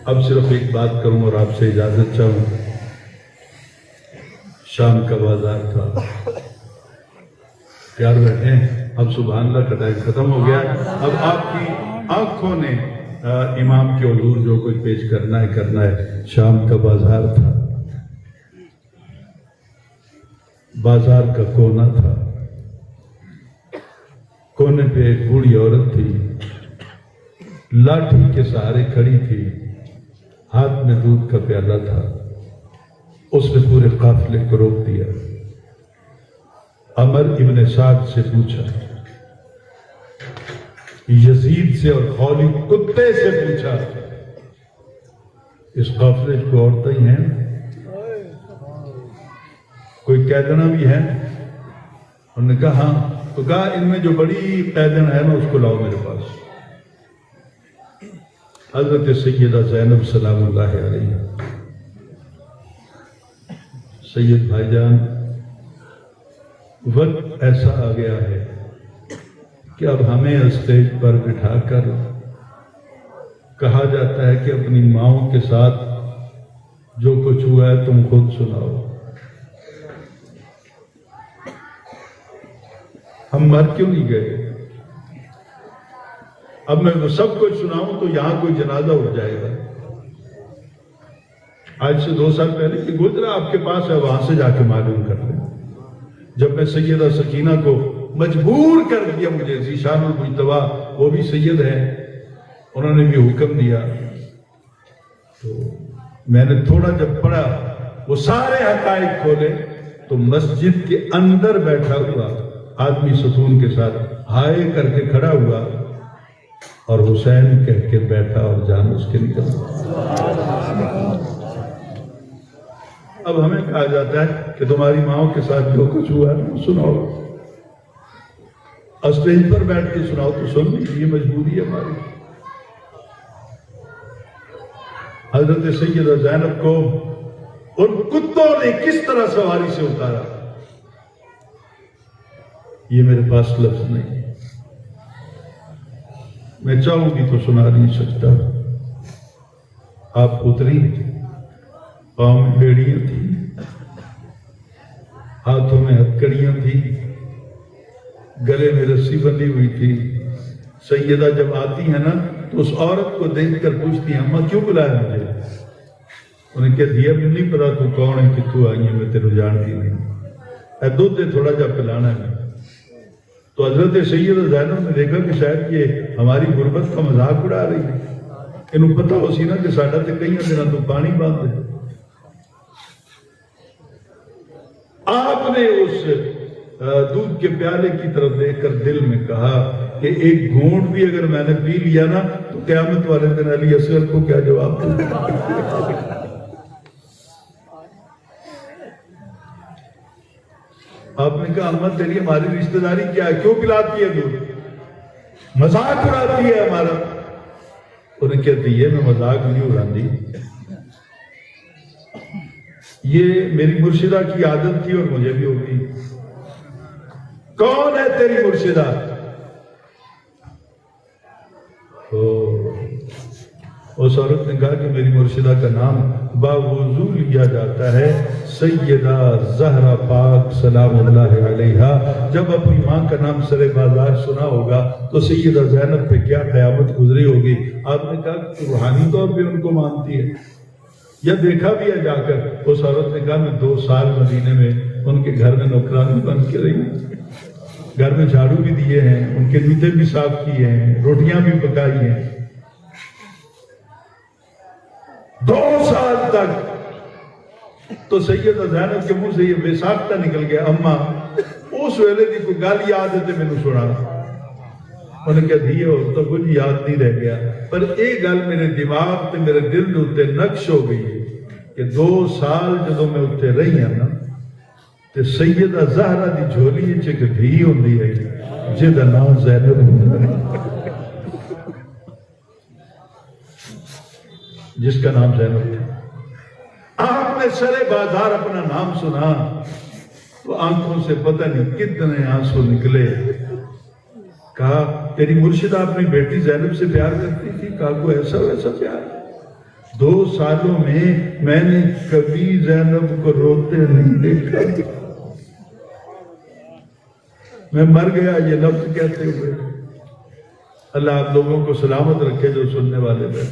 اب صرف ایک بات کروں اور آپ سے اجازت چاہوں. شام کا بازار تھا. پیار بیٹھے ہیں. اب سبحان اللہ کا ٹائم ختم ہو گیا. اب آپ کی آنکھوں نے امام کے حضور جو کچھ پیش کرنا ہے. شام کا بازار تھا. بازار کا کونا تھا. کونے پہ ایک بوڑھی عورت تھی. لاٹھی کے سہارے کھڑی تھی. ہاتھ میں دودھ کا پیالہ تھا. اس نے پورے قافلے کو روک دیا. عمر ابن سعد سے پوچھا, یزید سے اور خولی کتے سے پوچھا, اس قافلے کو عورتیں ہی ہیں؟ کوئی قیدنا بھی ہے؟ انہوں نے کہا ہاں. تو کہا ان میں جو بڑی قیدن ہے نا اس کو لاؤ میرے پاس. حضرت سیدہ زینب سلام اللہ علیہ. سید بھائی جان, وقت ایسا آ گیا ہے کہ اب ہمیں اسٹیج پر بٹھا کر کہا جاتا ہے کہ اپنی ماؤں کے ساتھ جو کچھ ہوا ہے تم خود سناؤ. ہم مر کیوں نہیں گئے؟ اب میں وہ سب کچھ سناؤں تو یہاں کوئی جنازہ اٹھ جائے گا. آج سے 2 سال پہلے کہ گزرا آپ کے پاس ہے, وہاں سے جا کے معلوم کر لیں. جب میں سیدہ سکینہ کو مجبور کر دیا, مجھے ذیشان المجتبیٰ وہ بھی سید ہیں, انہوں نے بھی حکم دیا, تو میں نے تھوڑا جب پڑھا وہ سارے حقائق کھولے تو مسجد کے اندر بیٹھا ہوا آدمی ستون کے ساتھ ہائے کر کے کھڑا ہوا اور حسین کہہ کے بیٹھا اور جان اس کے نکل گئی. اب ہمیں کہا جاتا ہے کہ تمہاری ماؤں کے ساتھ جو کچھ ہوا ہے سناؤ. اسٹیج پر بیٹھ کے سناؤ تو سن لی, یہ مجبوری ہے ہماری. حضرت سیدہ زینب کو ان کتوں نے کس طرح سواری سے اتارا, یہ میرے پاس لفظ نہیں. میں چاہوں گی تو سنا نہیں سکتا. آپ اتری, پاؤں میں بیڑیاں تھیں, ہاتھوں میں ہتکڑیاں تھیں, گلے میں رسی بندھی ہوئی تھی. سیدہ جب آتی ہیں نا تو اس عورت کو دیکھ کر پوچھتی ہیں اماں کیوں بلایا مجھے؟ انہیں کہہ دیا مجھے نہیں پتا تو کون ہے, کتوں آئی ہیں, میں تیرے جانتی نہیں, اے دودھ دے تھوڑا جا پلانا ہے. تو حضرت سیدہ زینب نے دیکھا کہ شاید یہ ہماری غربت کا مذاق اڑا رہی ہے. انہوں پتا ہو سی نا کہ ساڈا تے کئی دنوں تو پانی باندھ دے. آپ نے اس دودھ کے پیالے کی طرف دیکھ کر دل میں کہا کہ ایک گھونٹ بھی اگر میں نے پی لیا نا تو قیامت والے دن علی اصغر کو کیا جواب دوں؟ آپ نے کہا اماں تیری ہماری رشتہ داری کیا ہے, کیوں پلاتی ہے دودھ, مذاق اڑاتی ہے ہمارا؟ انہیں کہتی ہے میں مذاق نہیں اڑاتی, یہ میری مرشدہ کی عادت تھی اور مجھے بھی ہوگی. کون ہے تیری مرشدہ؟ اس عورت نے کہا کہ میری مرشدہ کا نام باوضو لیا جاتا ہے سیدہ زہرا پاک سلام اللہ علیہا. جب اپنی ماں کا نام سر بازار سنا ہوگا تو سیدہ زینب پہ کیا قیامت گزری ہوگی. آپ نے کہا کہ روحانی طور پہ ان کو مانتی ہے یا دیکھا بھی ہے جا کر؟ اس عورت نے کہا میں 2 سال مدینے میں ان کے گھر میں نوکرانی بن کے رہی ہوں, گھر میں جھاڑو بھی دیے ہیں, ان کے جوتے بھی صاف کیے ہیں, روٹیاں بھی پکائی ہیں. 2 سال تک. تو سیدہ زینب کے منہ سے یہ بے ساختہ نکل گیا اماں اس ویلے کی کوئی گل یاد ہے تے مینوں سنا. انہیں کہا دیئے ہو تو کچھ یاد نہیں رہ گیا, پر ایک گل میرے دماغ تے میرے دل دے اوتے نقش ہو گئی ہے کہ 2 سال جدوں میں اتنے رہی ہوں نا تے سیدہ زہرا دی جھولی وچ ایک دھی ہوندی ہے جہدا نام زینب ہوندا ہے, جس کا نام زینب تھا. آپ نے سرے بازار اپنا نام سنا تو آنکھوں سے پتہ نہیں کتنے آنسو نکلے. کہا تیری مرشدہ اپنی بیٹی زینب سے پیار کرتی تھی؟ کہا کوئی ایسا ویسا پیار؟ 2 سالوں میں نے کبھی زینب کو روتے نہیں دیکھا. میں مر گیا یہ لفظ کہتے ہوئے. اللہ آپ لوگوں کو سلامت رکھے جو سننے والے تھے.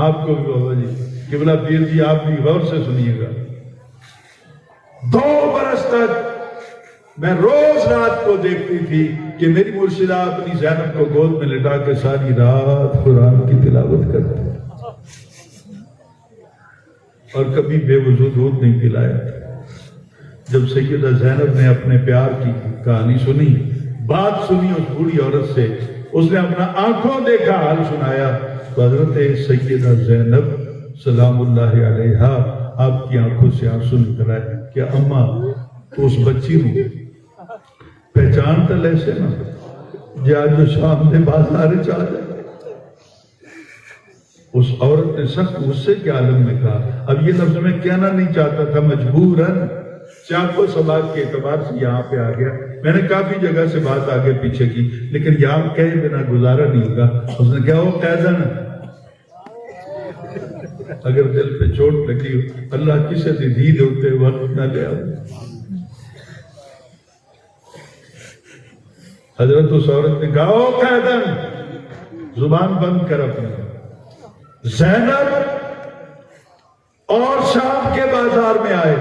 آپ کو بھی بابا جی قبلہ پیر جی آپ بھی غور سے سنیے گا. 2 برس تک میں روز رات کو دیکھتی تھی کہ میری مرشدہ اپنی زینب کو گود میں لٹا کے ساری رات قرآن کی تلاوت کرتی اور کبھی بے وضو دودھ نہیں پلایا. جب سیدہ زینب نے اپنے پیار کی کہانی سنی، بات سنی اس بوڑھی عورت سے، اس نے اپنا آنکھوں دیکھا حال سنایا، تو حضرت سیدہ زینب سلام اللہ علیہا آپ کی آنکھوں سے آنسو نکل آئے کہ اماں تو اس بچی نو پہچان تا لیسے نا جا جو شام نے بازار چاہ جائے. اس عورت نے سخت غصے کے عالم میں کہا، اب یہ لفظ میں کہنا نہیں چاہتا تھا، مجبوراً چاقو سباق کے اعتبار سے یہاں پہ آ گیا. میں نے کافی جگہ سے بات آگے پیچھے کی لیکن یہاں کہے بنا گزارا نہیں ہوگا. اس نے کہا وہ قیدن اگر دل پہ چوٹ لگی ہو اللہ کسے دی دید ہوتے وقت نہ لے آؤ. حضرت اس عورت نے کہا او قیدن زبان بند کر اپنے. زینب اور شام کے بازار میں آئے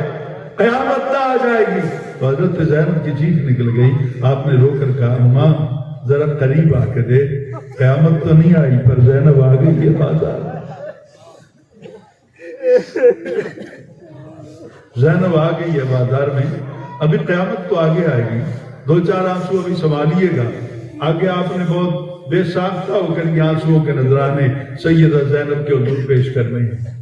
قیامت نہ آ جائے گی. تو حضرت زینب کی چیخ نکل گئی. آپ نے رو کر کہا اماں ذرا قریب آ کے دے، قیامت تو نہیں آئی پر زینب آ گئی یہ بازار. زینب آ گئی ہے بازار میں. ابھی قیامت تو آگے آئے گی. 2-4 آنسو ابھی سنبھالیے گا. آگے آپ نے بہت بے ساختہ ہو کر یہ آنسوؤں کے نذرانے سیدہ زینب کے حضور پیش کرنے ہیں.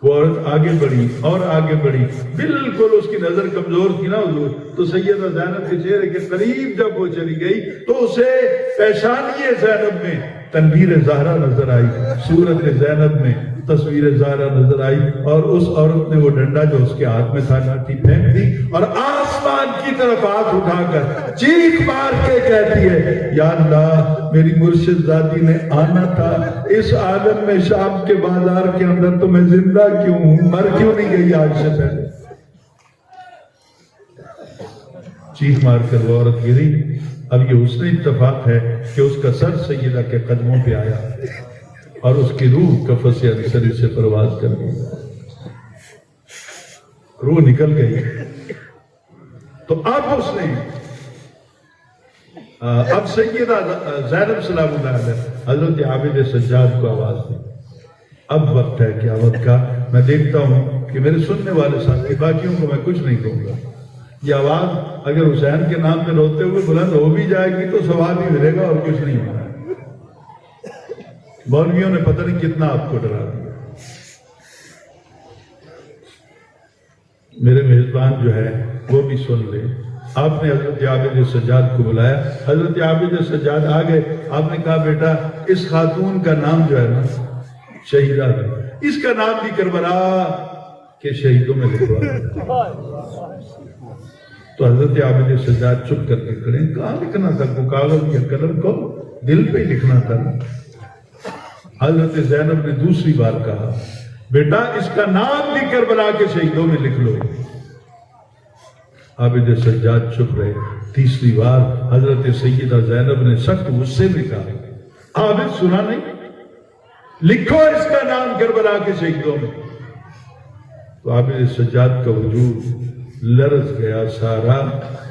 وہ عورت آگے بڑھی اور آگے بڑھی، بالکل اس کی نظر کمزور تھی نا حضور، تو سیدہ زینب کے چہرے کے قریب جب وہ چلی گئی تو اسے پیشانی زینب میں تنویر زہرا نظر آئی، صورت زینب میں تصویر زہرا نظر آئی، اور اس عورت نے وہ ڈنڈا جو اس کے ہاتھ میں تھا لاٹھی پھینک دی اور آسمان کی طرف ہاتھ اٹھا کر چیخ مار کے کہتی ہے یا اللہ میری مرشد زادی نے آنا تھا اس عالم میں شام کے بازار کے اندر، تو میں زندہ کیوں ہوں، مر کیوں نہیں گئی آج سے پہلے. چیخ مار کر وہ عورت گری. اب یہ حسن اتفاق ہے کہ اس کا سر سیدہ کے قدموں پہ آیا اور اس کی روح کفس انصری سے پرواز کر گئی. روح نکل گئی. تو اب اس نے اب سیدہ زینب سلام اللہ علیہ حضرت عابد سجاد کو آواز دی. اب وقت ہے قیامت کا. میں دیکھتا ہوں کہ میرے سننے والے ساتھی، باقیوں کو میں کچھ نہیں کہوں گا، یہ آواز اگر حسین کے نام پہ روتے ہوئے بلند ہو بھی جائے گی تو ثواب ہی ملے گا اور کچھ نہیں ہوگا. مولویوں نے پتہ نہیں کتنا آپ کو ڈرا دیا. میرے میزبان جو ہے وہ بھی سن لے. آپ نے حضرت عابد سجاد کو بلایا. حضرت عابد سجاد آ گئے. آپ نے کہا بیٹا اس خاتون کا نام جو ہے نا شہیدہ ہے، اس کا نام بھی کربلا کے شہیدوں میں لکھوا. تو حضرت عابد سجاد چپ کر کے کھڑے. کہاں لکھنا تھا کو کاغذ یا قلم کو؟ دل پہ ہی لکھنا تھا. حضرت زینب نے دوسری بار کہا بیٹا اس کا نام بھی کربلا کے شہیدوں میں لکھ لو. عابد سجاد چپ رہے. تیسری بار حضرت سیدہ زینب نے سخت غصے میں کہا عابد سنا نہیں، لکھو اس کا نام کربلا کے شہیدوں میں. تو عابد سجاد کا وجود لرز گیا سارا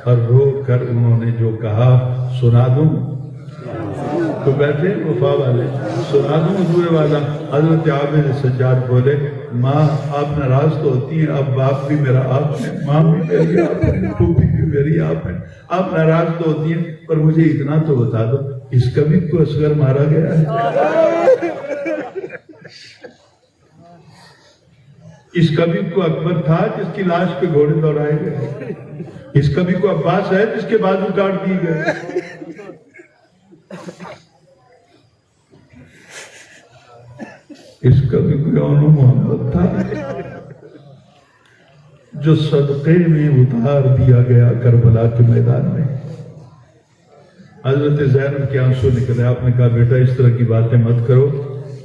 اور رو کر انہوں نے جو کہا سنا دوں. تو بیٹھے وفا والے سنا دوں حضور والا. حضرت عابد سجاد بولے ماں آپ ناراض تو ہوتی ہیں، اب باپ بھی میرا آپ ہے، ماں بھی میری آپ ہے، پھوپھی بھی میری آپ ہے، آپ ناراض تو ہوتی ہیں پر مجھے اتنا تو بتا دو اس کبھی کو اصغر مارا گیا ہے؟ اس کبھی کو اکبر تھا جس کی لاش پہ گھوڑے دوڑائے گئے. اس کبھی کو عباس ہے جس کے بازو کاٹ دیے گئے. اس کبھی کوئی اونو محمد تھا جو صدقے میں اتار دیا گیا کربلا کے میدان میں. حضرت زینب کے آنسو نکلے. آپ نے کہا بیٹا اس طرح کی باتیں مت کرو.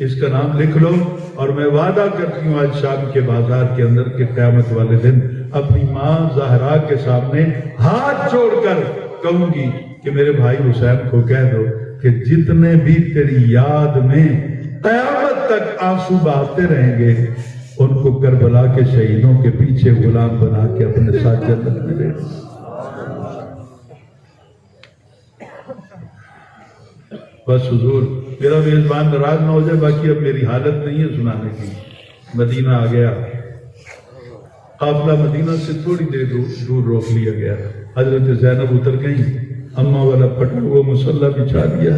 اس کا نام لکھ لو، اور میں وعدہ کرتی ہوں آج شام کے بازار کے اندر کے قیامت والے دن اپنی ماں زہرا کے سامنے ہاتھ جوڑ کر کہوں گی کہ میرے بھائی حسین کو کہہ دو کہ جتنے بھی تیری یاد میں قیامت تک آنسو بہاتے رہیں گے ان کو کربلا کے شہیدوں کے پیچھے غلام بنا کے اپنے ساتھ جنت میں لے لو۔ بس حضور میرا میزبان ناراض نہ ہو جائے، باقی اب میری حالت نہیں ہے سنانے کی۔ مدینہ آ گیا، قافلہ مدینہ سے تھوڑی دیر دور روک لیا گیا۔ حضرت زینب اتر گئیں، اماں والا پٹا وہ مصلی بچھا دیا،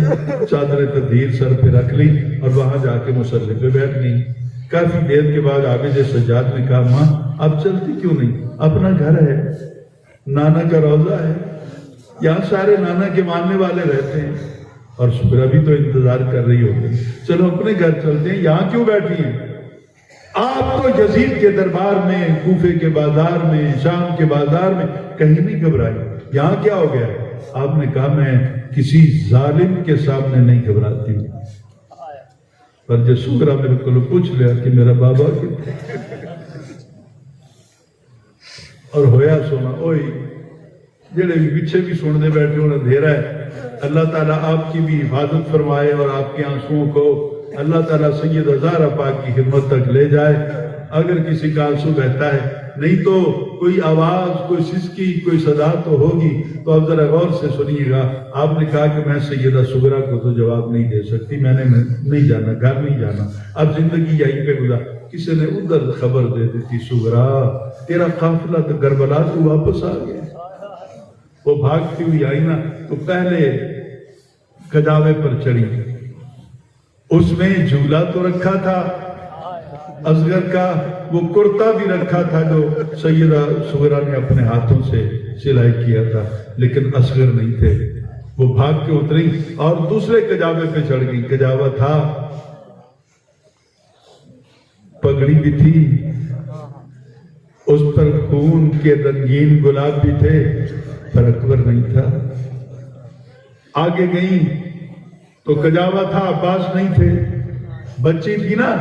چادر تطہیر سر پہ رکھ لی اور وہاں جا کے مصلی پہ بیٹھ گئی۔ کافی دیر کے بعد عابد سجاد نے کہا ماں اب چلتی کیوں نہیں؟ اپنا گھر ہے، نانا کا روضہ ہے، یہاں سارے نانا کے ماننے والے رہتے ہیں اور سبرا بھی تو انتظار کر رہی ہوگی، چلو اپنے گھر چلتے ہیں، یہاں کیوں بیٹھی ہیں؟ آپ تو یزید کے دربار میں، کوفے کے بازار میں، شام کے بازار میں کہیں نہیں گھبرائی، یہاں کیا ہو گیا؟ آپ نے کہا میں کسی ظالم کے سامنے نہیں گھبراتی ہوں، پر جو سبرا میرے کو پوچھ لیا کہ میرا بابا کتنے اور ہویا سونا اوئی جڑے بھی پیچھے بھی سننے بیٹھے انہیں اندھیرا ہے۔ اللہ تعالیٰ آپ کی بھی حفاظت فرمائے اور آپ کے آنسوؤں کو اللہ تعالیٰ سید زہرا پاک کی خدمت تک لے جائے۔ اگر کسی کا آنسو بہتا ہے، نہیں تو کوئی آواز، کوئی سسکی، کوئی صدا تو ہوگی، تو اب ذرا غور سے سنیے گا۔ آپ نے کہا کہ میں سیدہ سغرا کو تو جواب نہیں دے سکتی، میں نے نہیں جانا، گھر نہیں جانا، اب زندگی یہیں پہ گزار۔ کسی نے ادھر خبر دے دیتی سغرا تیرا قافلہ تو کربلا تو واپس آ گیا۔ وہ بھاگتی ہوئی آئی نا تو پہلے کجاوے پر چڑھی، اس میں جھولا تو رکھا تھا اصغر کا، وہ کرتا بھی رکھا تھا جو سیدہ سغرا نے اپنے ہاتھوں سے سلائی کیا تھا، لیکن اصغر نہیں تھے۔ وہ بھاگ کے اتری اور دوسرے کجاوے پہ چڑھ گئی۔ کجاوا تھا، پگڑی بھی تھی، اس پر خون کے رنگین گلاب بھی تھے، پر اکبر نہیں تھا۔ آگے گئیں تو کجاوا تھا، عباس نہیں تھے، بچی تھی نا،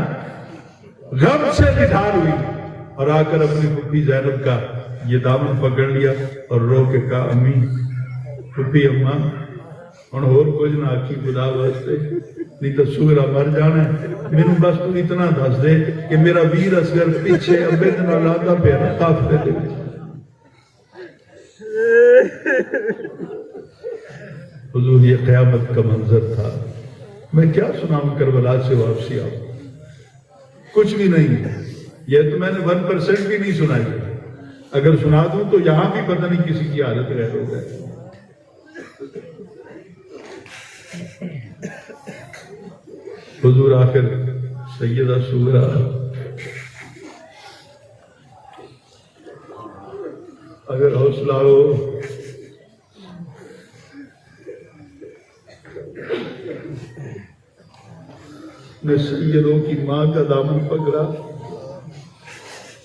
غم سے نڈھال ہوئی اور آ کر اپنی پھپھی زینب کا یہ دامن پکڑ لیا اور رو کے کہا امی پھپھی اماں ہن ہور کچھ نہ آکھی خدا واسطے، نہیں تو سغرا مر جانا ہے، مینوں بس تو اتنا دس دے کہ میرا ویر اصغر پیچھے ابے دے نال آندا پیا نا قافلے دے وچ۔ حضور یہ قیامت کا منظر تھا، میں کیا سناؤں کربلا سے واپسی آؤں، کچھ بھی نہیں، یہ تو میں نے 1% بھی نہیں سنائی، اگر سنا دوں تو یہاں بھی پتہ نہیں کسی کی حالت غیر ہو جائے۔ حضور آخر سیدہ سغرا اگر حوصلہ ہو نے سیدوں کی ماں کا دامن پکڑا،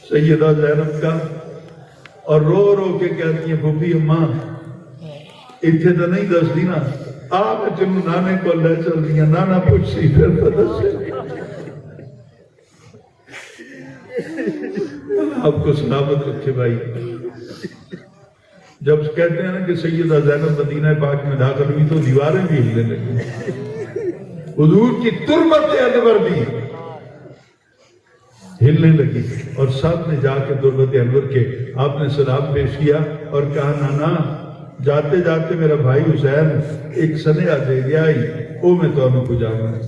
سیدہ زینب کا، اور رو رو کے کہتی ہیں پھوپھی اماں اتھے تو نہیں دس دی نا، آپ جنہوں نانے کو لے چل دیا، نانا پوچھ سی پھر پتہ سے آپ کو سلامت رکھے بھائی۔ جب کہتے ہیں نا کہ سیدہ زینب مدینہ پاک میں داخل ہوئی تو دیواریں بھی ہلنے لگی، حضور کی تربت انور بھی ہلنے لگی، اور سب نے جا کے تربت انور کے آپ نے سلام پیش کیا اور کہا نانا جاتے جاتے میرا بھائی حسین ایک سنیہ دے گیا ہی وہ میں تو ہمیں کو جانا ہے۔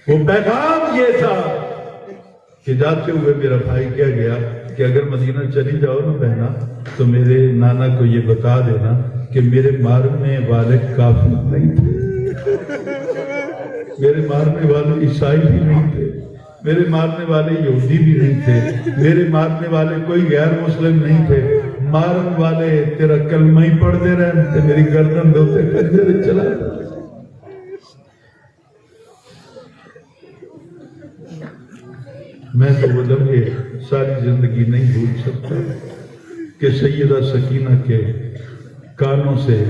وہ پیغام یہ تھا کہ جاتے ہوئے میرا بھائی کہہ گیا کہ اگر مدینہ چلی جاؤ نا بہنا تو میرے نانا کو یہ بتا دینا کہ میرے مارنے والے کافر نہیں تھے، میرے مارنے والے عیسائی بھی نہیں تھے، میرے مارنے والے یہودی بھی نہیں تھے، میرے مارنے والے کوئی غیر مسلم نہیں تھے، مارن والے تیرا کلمہ ہی پڑھتے رہتے، میری گردن دھوتے کنجر چلا۔ میں تو وہ لمحے ساری زندگی نہیں بھول سکتا کہ سیدہ سکینہ کے کانوں سے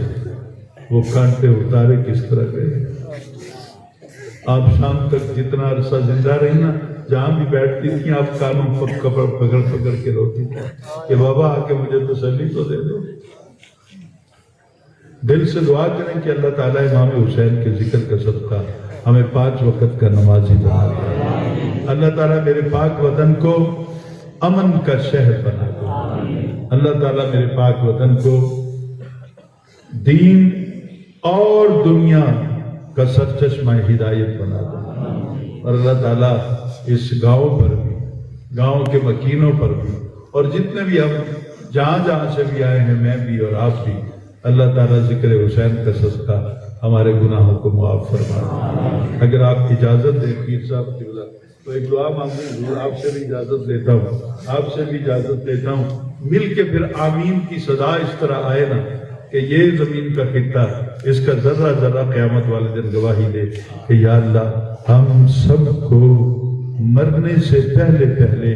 وہ کانٹے اتارے کس طرح گئے۔ آپ شام تک جتنا عرصہ زندہ رہی نا، جہاں بھی بیٹھتی تھی آپ کانوں پر کپڑ پکڑ پکڑ کے روتی تھی کہ بابا آ کے مجھے تسلی تو دے دو۔ دل سے دعا کریں کہ اللہ تعالیٰ امام حسین کے ذکر کا صدقہ ہمیں 5 وقت کا نمازی بنا دے۔ اللہ تعالیٰ میرے پاک وطن کو امن کا شہر بنا دے۔ اللہ تعالیٰ میرے پاک وطن کو دین اور دنیا کا سرچشمہ ہدایت بنا دے، اور اللہ تعالیٰ اس گاؤں پر بھی، گاؤں کے مکینوں پر بھی، اور جتنے بھی ہم جہاں جہاں سے بھی آئے ہیں، میں بھی اور آپ بھی، اللہ تعالیٰ ذکر حسین کا صدقہ ہمارے گناہوں کو معاف فرما دے۔ اگر آپ اجازت دیں پیر صاحب قبلہ تو ایک دعا مانگوں، حضور آپ سے بھی اجازت لیتا ہوں، آپ سے بھی اجازت لیتا ہوں، مل کے پھر آمین کی صدا اس طرح آئے نا کہ یہ زمین کا خطہ اس کا ذرہ ذرہ قیامت والے دن گواہی دے کہ یا اللہ ہم سب کو مرنے سے پہلے پہلے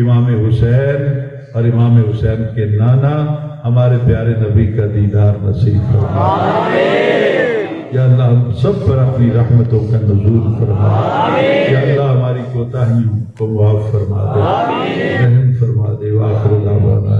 امام حسین اور امام حسین کے نانا ہمارے پیارے نبی کا دیدار نصیب فرما۔ یا اللہ ہم سب پر اپنی رحمتوں کا نزول فرما۔ یا اللہ ہماری کوتاہیوں کو معاف فرما دے، رحم فرما دے۔ وآخر دعوانا